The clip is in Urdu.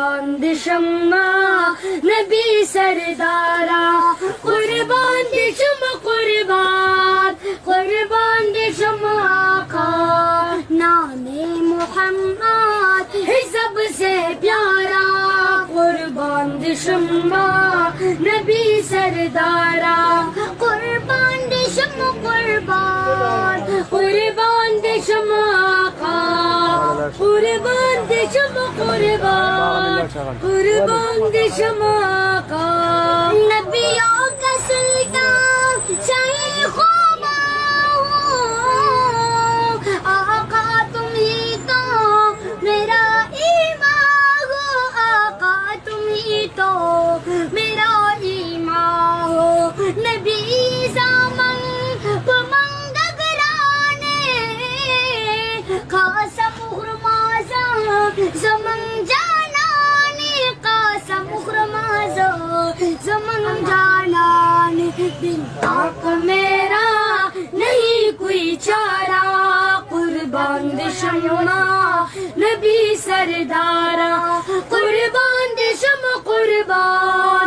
قربان دی شمع نبی سردارا قربان دی شمع قربان دی شمع آقا نام محمد ہے سب سے پیارا قربان دی شمع نبی سردارا قربان دی شمع قربان دی شمع آقا قربان دی شمع قربان دی شمع آقا نبیوں کا سلطان شاہی خوبا آقا تم ہی تو میرا ایمان ہو آقا تم ہی تو میرا ایمان ہو نبی زمان پمنگ گرانے قاسم خرمازا زمان جانانی قاسم خرمازا زمان جانانی دل آق میرا نہیں کوئی چارہ قربان دی شمع نبی سردارا قربان دی شمع قربان